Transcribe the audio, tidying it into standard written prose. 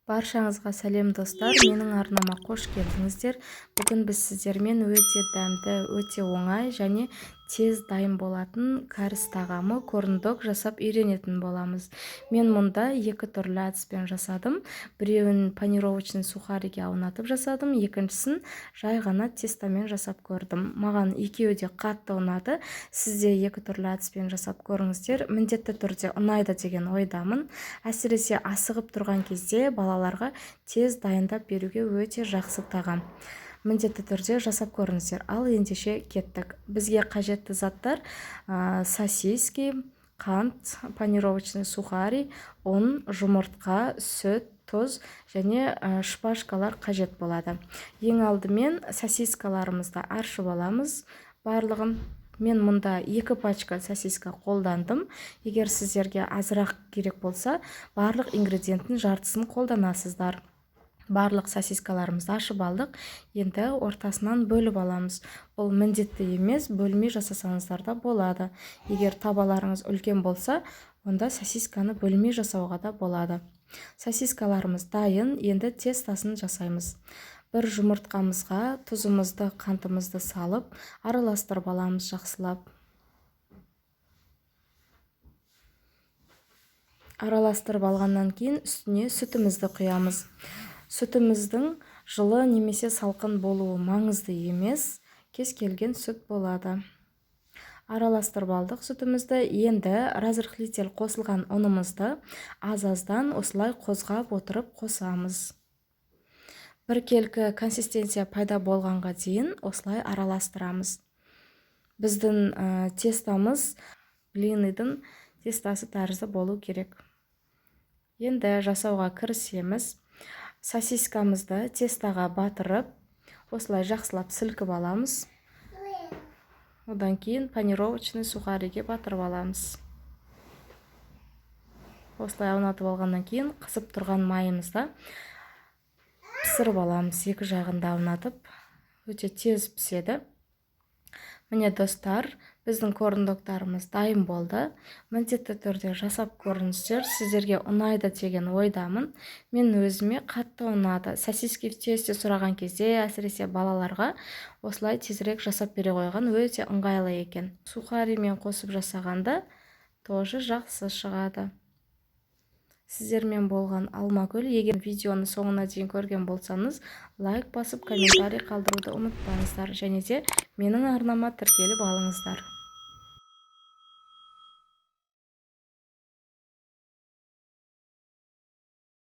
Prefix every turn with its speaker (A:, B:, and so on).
A: Баршаңызға сәлем достар, менің арнама қош келдіңіздер. Бүгін біз сіздермен өте дәмді, өте оңай және тез дайын болатын кәріс тағамы корндок жасап үйренетін боламыз. Мен мұнда екі түрлі әдіспен жасадым. Біреуін панировочный сухариге аунатып жасадым, екіншісін жай ғана тестамен жасап көрдім. Маған екеуі де қатты ұнады. Сізде екі түрлі әдіспен жасап көріңіздер. Міндетті түрде ұнайды деген ойдамын. Әсіресе асығып тұрған кезде балаларға тез дайындап беруге өте жақсы тағам. Міндетті түрде жасап көріңіздер. Ал ендеше кеттік. Бізге қажетті заттар сосиски, қант, панировочный сухарий, ұн, жұмыртқа, сүт, тұз және шпажкалар қажет болады. Ең алдымен сосискаларымызды аршып аламыз. Барлығын мен мұнда 2 пачка сосиска қолдандым. Егер сіздерге азырақ керек болса, барлық ингредиенттің жартысын қолданасыздар. Барлық сосискаларымызды ашып алдық. Енді ортасынан бөліп аламыз. Бұл міндетті емес, бөлмей жасасаңыздар да болады. Егер табаларыңыз үлкен болса, онда сосисканы бөлмей жасауға да болады. Сосискаларымыз дайын, енді тестасын жасаймыз. Бір жұмыртқамызға тұзымызды, қантымызды салып, араластырып аламыз жақсылап. Араластырып алғаннан кейін үстіне сүтімізді құямыз. Сүтіміздің жылы немесе салқын болуы маңызды емес, кез келген сүт болады. Араластырып алдық сүтімізді. Енді разрыхлитель қосылған ұнымызды аз-аздан осылай қозғап отырып қосамыз. Біркелкі консистенция пайда болғанға дейін осылай араластырамыз. Біздің тестамыз блиныйдың тестасы тәрізді болу керек. Енді жасауға кірісеміз. Сосискамызды тестаға батырып, осылай жақсылап сілкіп аламыз. Одан кейін панировочный сухариге батырып аламыз. Осылай аунатып алғаннан кейін қызып тұрған майымызды пісіріп аламыз. Екі жағында аунатып, өте тез піседі. Міне достар, біздің корндоктарымыз дайын болды. Міндетті түрде жасап көріңіздер. Сіздерге ұнайды деген ойдамын. Мен өзіме қатты ұнады. Сосиски в тесте сұраған кезде, әсіресе балаларға осылай тезірек жасап бере қойған өте ыңғайлы екен. Сухаримен қосып жасағанда тоже жақсы шығады. Сіздермен болған Алмагүл. Егер видеоны соңына дейін көрген болсаңыз, лайк басып, комментарий қалдыруды ұмытпаңыздар. Және де менің арнама тіркеліп алыңыздар.